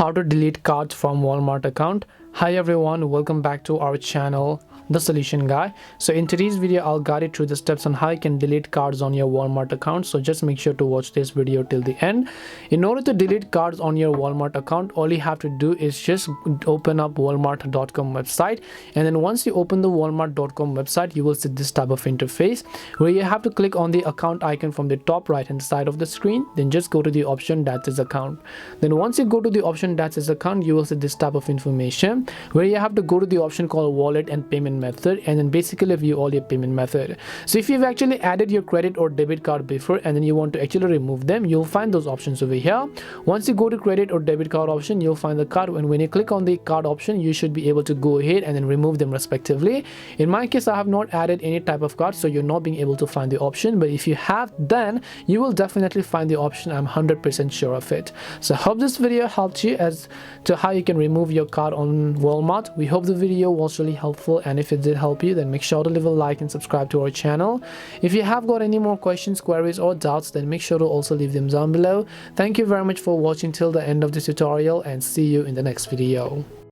How to delete cards from Walmart account. Hi everyone, welcome back to our channel, The Solution Guy. So in today's video I'll guide you through the steps on how you can delete cards on your Walmart account. So just make sure to watch this video till the end. In order to delete cards on your Walmart account, all you have to do is just open up walmart.com website, and then once you open the walmart.com website, you will see this type of interface where you have to click on the account icon from the top right hand side of the screen. Then just go to the option that is account. Then once you go to the option that is account, you will see this type of information where you have to go to the option called wallet and payment method, and then basically view all your payment method. So if you've actually added your credit or debit card before and then you want to actually remove them, you'll find those options over here. Once you go to credit or debit card option, you'll find the card, and when you click on the card option, you should be able to go ahead and then remove them respectively. In my case, I have not added any type of card, so you're not being able to find the option, but if you have, then you will definitely find the option. I'm 100% sure of it. So I hope this video helped you as to how you can remove your card on Walmart. We hope the video was really helpful, and if it did help you, then make sure to leave a like and subscribe to our channel. If you have got any more questions, queries or doubts, then make sure to also leave them down below. Thank you very much for watching till the end of this tutorial, and see you in the next video.